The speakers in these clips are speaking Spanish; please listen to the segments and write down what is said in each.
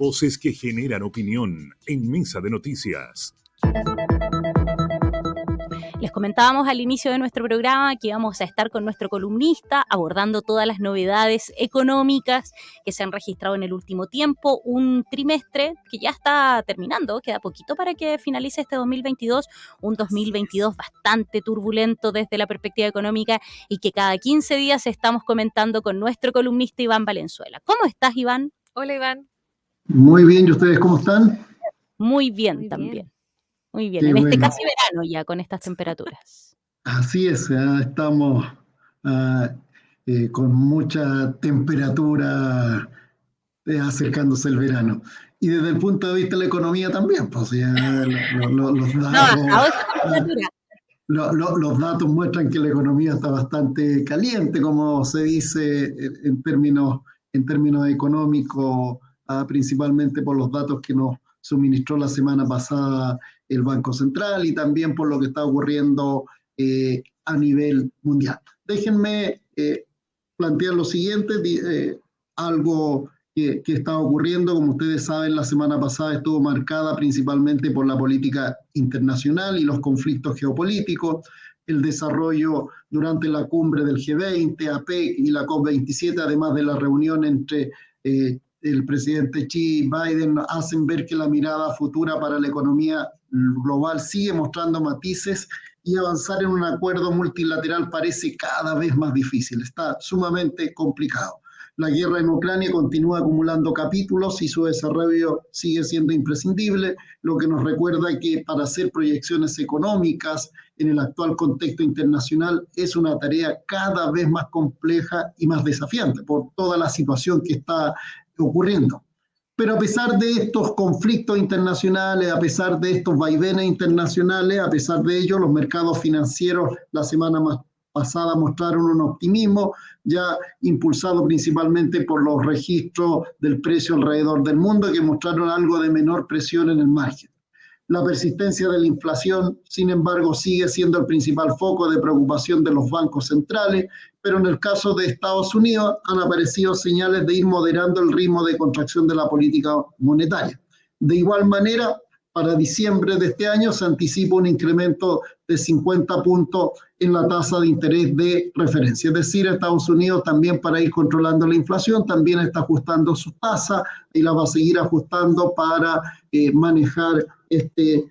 Voces que generan opinión en Mesa de Noticias. Les comentábamos al inicio de nuestro programa que íbamos a estar con nuestro columnista abordando todas las novedades económicas que se han registrado en el último tiempo, un trimestre que ya está terminando, queda poquito para que finalice este 2022, un 2022 bastante turbulento desde la perspectiva económica y que cada 15 días estamos comentando con nuestro columnista Iván Valenzuela. ¿Cómo estás, Iván? Hola, Iván. Muy bien, ¿y ustedes cómo están? Muy bien también. Muy bien, Qué en bueno. este casi verano ya con estas temperaturas. Así es, estamos con mucha temperatura acercándose el verano. Y desde el punto de vista de la economía también, pues ya los datos muestran que la economía está bastante caliente, como se dice en términos económicos, principalmente por los datos que nos suministró la semana pasada el Banco Central y también por lo que está ocurriendo a nivel mundial. Déjenme plantear lo siguiente, algo que está ocurriendo. Como ustedes saben, la semana pasada estuvo marcada principalmente por la política internacional y los conflictos geopolíticos, el desarrollo durante la cumbre del G20, APEC y la COP27, además de la reunión entre el presidente Xi y Biden, hacen ver que la mirada futura para la economía global sigue mostrando matices y avanzar en un acuerdo multilateral parece cada vez más difícil, está sumamente complicado. La guerra en Ucrania continúa acumulando capítulos y su desarrollo sigue siendo imprescindible, lo que nos recuerda que para hacer proyecciones económicas en el actual contexto internacional es una tarea cada vez más compleja y más desafiante por toda la situación que está ocurriendo. Pero a pesar de estos conflictos internacionales, a pesar de estos vaivenes internacionales, a pesar de ello, los mercados financieros la semana pasada mostraron un optimismo ya impulsado principalmente por los registros del precio alrededor del mundo que mostraron algo de menor presión en el margen. La persistencia de la inflación, sin embargo, sigue siendo el principal foco de preocupación de los bancos centrales, pero en el caso de Estados Unidos han aparecido señales de ir moderando el ritmo de contracción de la política monetaria. De igual manera, para diciembre de este año se anticipa un incremento de 50 puntos en la tasa de interés de referencia. Es decir, Estados Unidos también, para ir controlando la inflación, también está ajustando su tasa y la va a seguir ajustando para manejar este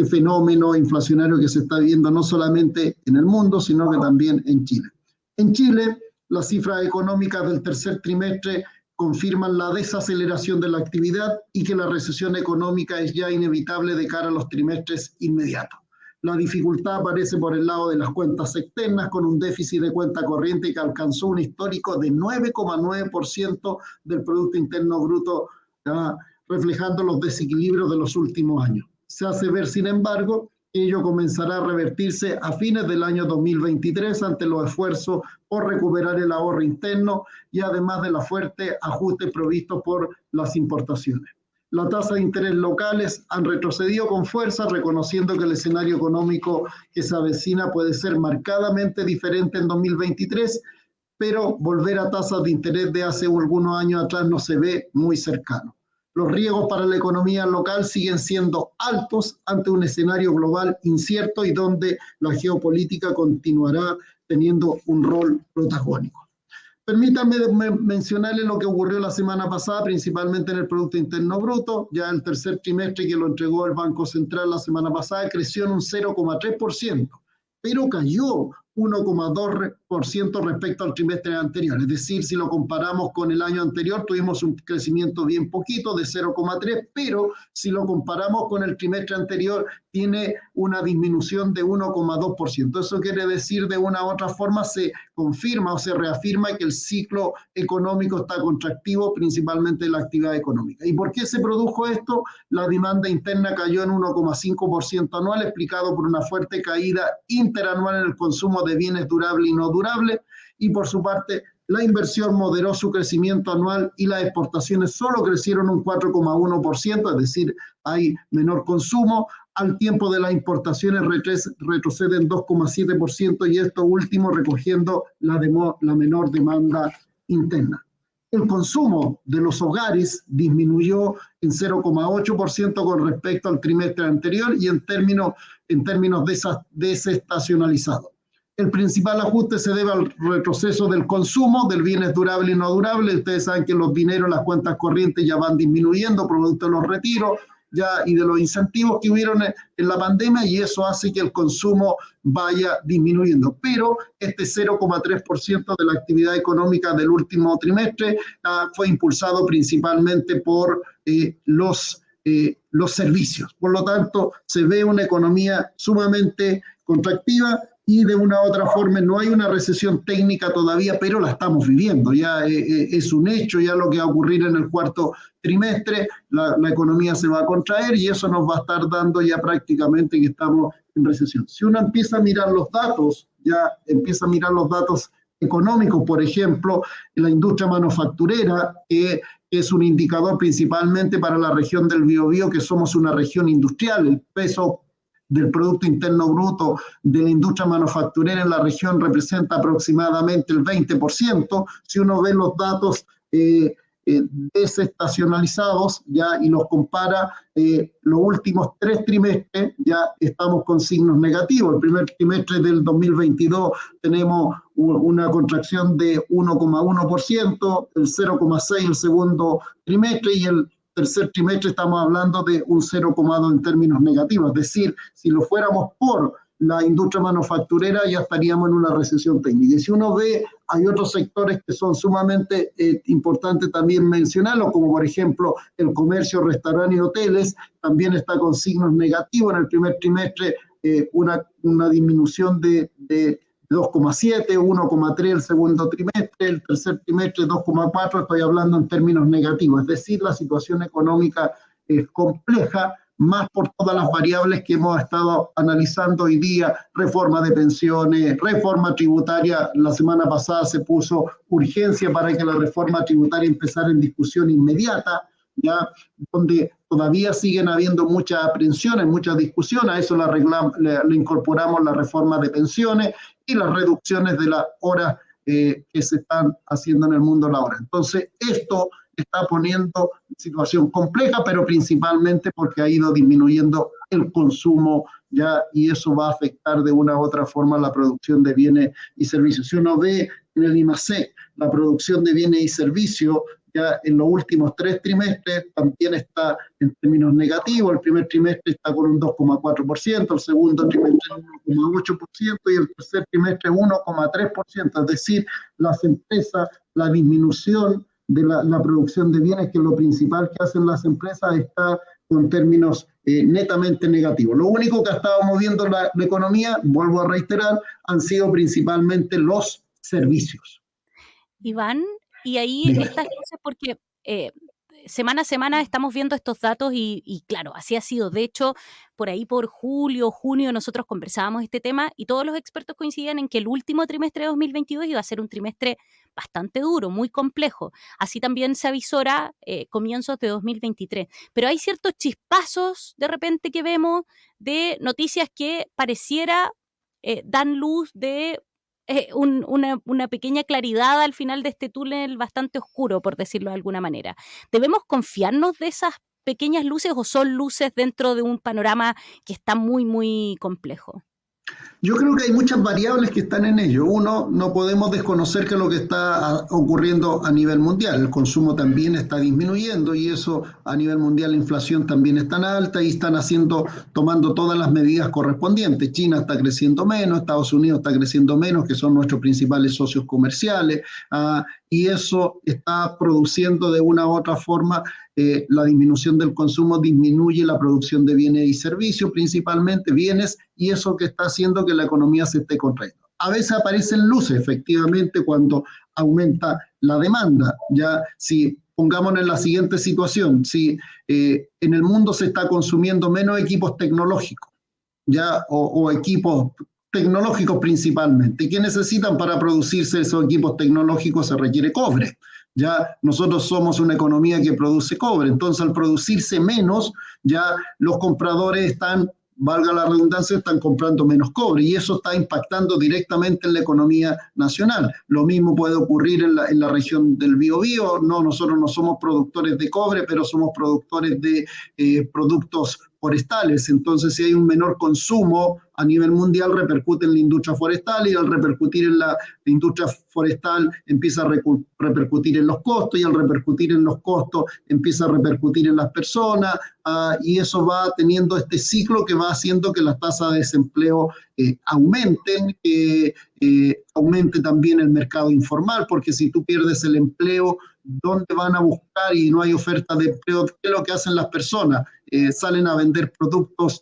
fenómeno inflacionario que se está viendo no solamente en el mundo, sino que también en Chile. En Chile, las cifras económicas del tercer trimestre confirman la desaceleración de la actividad y que la recesión económica es ya inevitable de cara a los trimestres inmediatos. La dificultad aparece por el lado de las cuentas externas, con un déficit de cuenta corriente que alcanzó un histórico de 9,9% del Producto Interno Bruto, reflejando los desequilibrios de los últimos años. Se hace ver, sin embargo, que ello comenzará a revertirse a fines del año 2023 ante los esfuerzos por recuperar el ahorro interno y además de los fuertes ajustes provistos por las importaciones. Las tasas de interés locales han retrocedido con fuerza, reconociendo que el escenario económico que se avecina puede ser marcadamente diferente en 2023, pero volver a tasas de interés de hace algunos años atrás no se ve muy cercano. Los riesgos para la economía local siguen siendo altos ante un escenario global incierto y donde la geopolítica continuará teniendo un rol protagónico. Permítanme mencionarles lo que ocurrió la semana pasada, principalmente en el Producto Interno Bruto. Ya el tercer trimestre que lo entregó el Banco Central la semana pasada creció en un 0,3%, pero cayó 1,2% respecto al trimestre anterior. Es decir, si lo comparamos con el año anterior, tuvimos un crecimiento bien poquito de 0,3%, pero si lo comparamos con el trimestre anterior, tiene una disminución de 1,2%. Eso quiere decir, de una u otra forma, se confirma o se reafirma que el ciclo económico está contractivo, principalmente la actividad económica. ¿Y por qué se produjo esto? La demanda interna cayó en 1,5% anual, explicado por una fuerte caída interanual en el consumo de bienes durables y no durables, y por su parte la inversión moderó su crecimiento anual y las exportaciones solo crecieron un 4,1%, es decir, hay menor consumo, al tiempo de las importaciones retroceden 2,7% y esto último recogiendo la menor demanda interna. El consumo de los hogares disminuyó en 0,8% con respecto al trimestre anterior y en términos desestacionalizados. El principal ajuste se debe al retroceso del consumo de bienes durables y no durables. Ustedes saben que los dineros, las cuentas corrientes ya van disminuyendo producto de los retiros ya, y de los incentivos que hubieron en la pandemia, y eso hace que el consumo vaya disminuyendo. Pero este 0,3% de la actividad económica del último trimestre fue impulsado principalmente por los servicios. Por lo tanto, se ve una economía sumamente contractiva y de una u otra forma no hay una recesión técnica todavía, pero la estamos viviendo. Ya es un hecho, ya lo que va a ocurrir en el cuarto trimestre, la economía se va a contraer y eso nos va a estar dando ya prácticamente que estamos en recesión. Si uno empieza a mirar los datos, económicos, por ejemplo, la industria manufacturera, que es un indicador principalmente para la región del Biobío, que somos una región industrial, el peso del Producto Interno Bruto de la industria manufacturera en la región representa aproximadamente el 20%. Si uno ve los datos desestacionalizados ya, y los compara, los últimos 3 trimestres ya estamos con signos negativos. El primer trimestre del 2022 tenemos una contracción de 1,1%, el 0,6% el segundo trimestre y el tercer trimestre estamos hablando de un 0,2 en términos negativos. Es decir, si lo fuéramos por la industria manufacturera ya estaríamos en una recesión técnica. Y si uno ve, hay otros sectores que son sumamente importantes también mencionarlos, como por ejemplo el comercio, restaurantes y hoteles, también está con signos negativos. En el primer trimestre una disminución de 2,7, 1,3 el segundo trimestre, el tercer trimestre 2,4, estoy hablando en términos negativos. Es decir, la situación económica es compleja, más por todas las variables que hemos estado analizando hoy día, reforma de pensiones, reforma tributaria. La semana pasada se puso urgencia para que la reforma tributaria empezara en discusión inmediata, ya, donde todavía siguen habiendo muchas aprensiones, muchas discusiones. A eso le incorporamos la reforma de pensiones y las reducciones de las horas que se están haciendo en el mundo laboral. Entonces, esto está poniendo situación compleja, pero principalmente porque ha ido disminuyendo el consumo ya, y eso va a afectar de una u otra forma la producción de bienes y servicios. Si uno ve en el IMACEC la producción de bienes y servicios, ya en los últimos 3 trimestres también está en términos negativos. El primer trimestre está con un 2,4%, el segundo trimestre 1,8% y el tercer trimestre 1,3%. Es decir, las empresas, la disminución de la producción de bienes, que es lo principal que hacen las empresas, está con términos netamente negativos. Lo único que ha estado moviendo la economía, vuelvo a reiterar, han sido principalmente los servicios. Iván, y ahí estas cosas, porque semana a semana estamos viendo estos datos y claro, así ha sido. De hecho, por ahí por julio, junio, nosotros conversábamos este tema y todos los expertos coincidían en que el último trimestre de 2022 iba a ser un trimestre bastante duro, muy complejo. Así también se avisora comienzos de 2023. Pero hay ciertos chispazos de repente que vemos de noticias que pareciera dan luz de una pequeña claridad al final de este túnel bastante oscuro, por decirlo de alguna manera. ¿Debemos confiarnos de esas pequeñas luces o son luces dentro de un panorama que está muy, muy complejo? Yo creo que hay muchas variables que están en ello. Uno, no podemos desconocer que lo que está ocurriendo a nivel mundial. El consumo también está disminuyendo y eso a nivel mundial la inflación también es tan alta y están tomando todas las medidas correspondientes. China está creciendo menos, Estados Unidos está creciendo menos, que son nuestros principales socios comerciales, y eso está produciendo de una u otra forma la disminución del consumo, disminuye la producción de bienes y servicios, principalmente bienes, y eso que está haciendo que la economía se esté contrayendo. A veces aparecen luces, efectivamente, cuando aumenta la demanda. Ya, si pongámonos en la siguiente situación, si en el mundo se está consumiendo menos equipos tecnológicos, ya, o equipos tecnológicos principalmente. ¿Qué necesitan para producirse esos equipos tecnológicos? Se requiere cobre. Ya nosotros somos una economía que produce cobre, entonces al producirse menos, ya los compradores están valga la redundancia, están comprando menos cobre y eso está impactando directamente en la economía nacional. Lo mismo puede ocurrir en la región del Biobío. No, nosotros no somos productores de cobre, pero somos productores de productos forestales. Entonces, si hay un menor consumo a nivel mundial, repercute en la industria forestal y al repercutir en la industria forestal empieza a repercutir en los costos y al repercutir en los costos empieza a repercutir en las personas y eso va teniendo este ciclo que va haciendo que las tasas de desempleo aumenten, aumente también el mercado informal, porque si tú pierdes el empleo, ¿dónde van a buscar y no hay oferta de empleo? ¿Qué es lo que hacen las personas? Salen a vender productos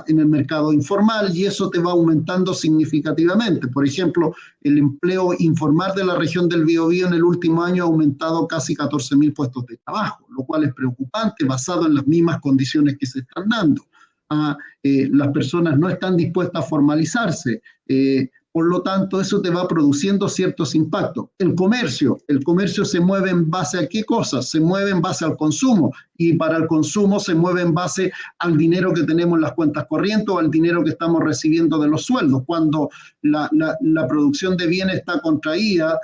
en el mercado informal y eso te va aumentando significativamente. Por ejemplo, el empleo informal de la región del Biobío en el último año ha aumentado casi 14.000 puestos de trabajo, lo cual es preocupante basado en las mismas condiciones que se están dando. Las personas no están dispuestas a formalizarse. Por lo tanto, eso te va produciendo ciertos impactos. El comercio se mueve en base a qué cosas? Se mueve en base al consumo y para el consumo se mueve en base al dinero que tenemos en las cuentas corrientes o al dinero que estamos recibiendo de los sueldos. Cuando la producción de bienes está contraída,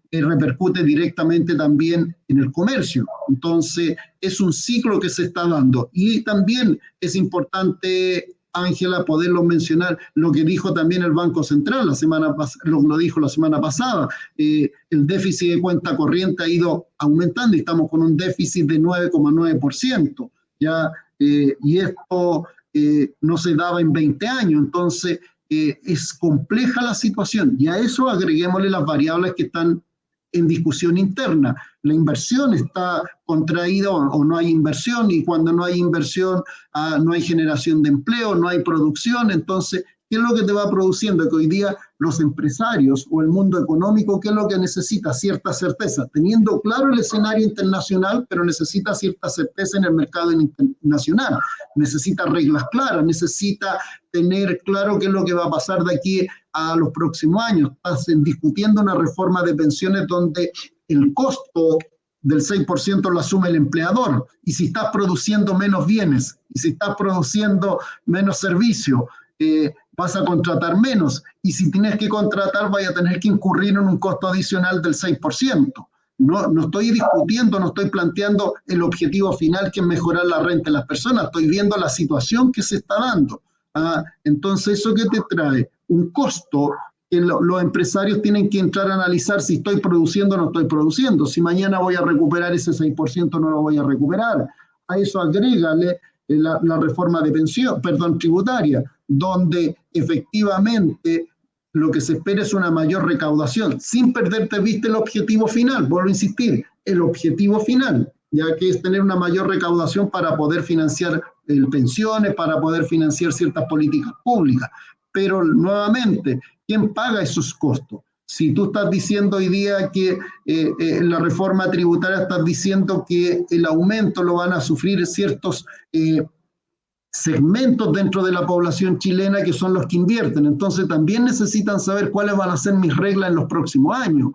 repercute directamente también en el comercio. Entonces, es un ciclo que se está dando. Y también es importante, Ángela, poderlo mencionar, lo que dijo también el Banco Central lo dijo la semana pasada. El déficit de cuenta corriente ha ido aumentando y estamos con un déficit de 9,9%. ¿Ya? Y esto no se daba en 20 años. Entonces, es compleja la situación. Y a eso agreguémosle las variables que están en discusión interna. La inversión está contraída o no hay inversión y cuando no hay inversión no hay generación de empleo, no hay producción. Entonces, ¿qué es lo que te va produciendo? Que hoy día los empresarios o el mundo económico, ¿qué es lo que necesita? Cierta certeza, teniendo claro el escenario internacional, pero necesita cierta certeza en el mercado internacional. Necesita reglas claras, necesita tener claro qué es lo que va a pasar de aquí a los próximos años. Estás discutiendo una reforma de pensiones donde el costo del 6% lo asume el empleador. Y si estás produciendo menos bienes, y si estás produciendo menos servicios, vas a contratar menos. Y si tienes que contratar, vas a tener que incurrir en un costo adicional del 6%. No estoy discutiendo, no estoy planteando el objetivo final que es mejorar la renta de las personas. Estoy viendo la situación que se está dando. Entonces, ¿eso qué te trae? Un costo que los empresarios tienen que entrar a analizar si estoy produciendo o no estoy produciendo. Si mañana voy a recuperar ese 6%, no lo voy a recuperar. A eso agrégale la reforma de tributaria, donde efectivamente lo que se espera es una mayor recaudación, sin perderte de vista el objetivo final. Vuelvo a insistir, el objetivo final, ya que es tener una mayor recaudación para poder financiar pensiones, para poder financiar ciertas políticas públicas. Pero nuevamente, ¿quién paga esos costos? Si tú estás diciendo hoy día que la reforma tributaria, estás diciendo que el aumento lo van a sufrir ciertos segmentos dentro de la población chilena que son los que invierten. Entonces también necesitan saber cuáles van a ser mis reglas en los próximos años.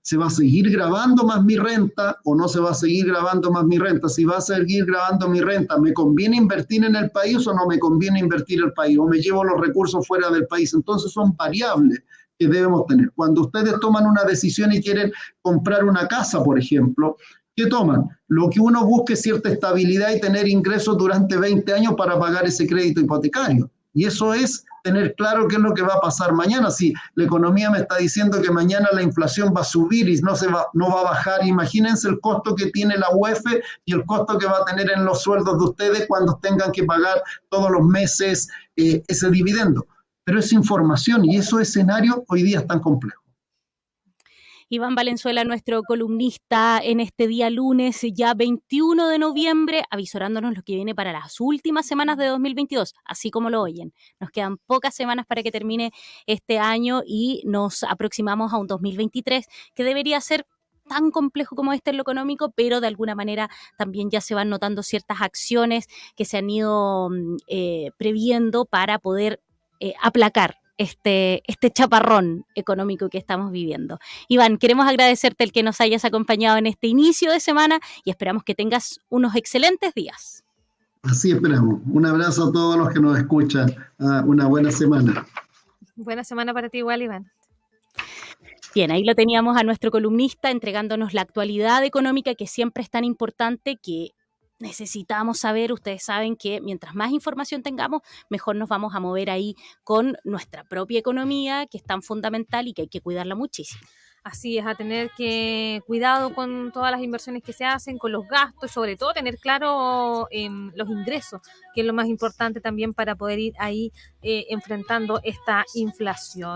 ¿Se va a seguir grabando más mi renta o no se va a seguir grabando más mi renta? Si va a seguir grabando mi renta, ¿me conviene invertir en el país o no me conviene invertir en el país? ¿O me llevo los recursos fuera del país? Entonces son variables que debemos tener. Cuando ustedes toman una decisión y quieren comprar una casa, por ejemplo, ¿qué toman? Lo que uno busca es cierta estabilidad y tener ingresos durante 20 años para pagar ese crédito hipotecario. Y eso es tener claro qué es lo que va a pasar mañana. Si la economía me está diciendo que mañana la inflación va a subir y no va a bajar, imagínense el costo que tiene la UEF y el costo que va a tener en los sueldos de ustedes cuando tengan que pagar todos los meses ese dividendo. Pero es información y esos escenarios hoy día están complejos. Iván Valenzuela, nuestro columnista en este día lunes, ya 21 de noviembre, avisorándonos lo que viene para las últimas semanas de 2022, así como lo oyen. Nos quedan pocas semanas para que termine este año y nos aproximamos a un 2023 que debería ser tan complejo como este en lo económico, pero de alguna manera también ya se van notando ciertas acciones que se han ido previendo para poder aplacar este chaparrón económico que estamos viviendo. Iván, queremos agradecerte el que nos hayas acompañado en este inicio de semana y esperamos que tengas unos excelentes días. Así esperamos. Un abrazo a todos los que nos escuchan. Una buena semana. Buena semana para ti igual, Iván. Bien, ahí lo teníamos a nuestro columnista entregándonos la actualidad económica que siempre es tan importante, que necesitamos saber. Ustedes saben que mientras más información tengamos, mejor nos vamos a mover ahí con nuestra propia economía, que es tan fundamental y que hay que cuidarla muchísimo. Así es, a tener que cuidado con todas las inversiones que se hacen, con los gastos, sobre todo tener claro los ingresos, que es lo más importante también para poder ir ahí enfrentando esta inflación.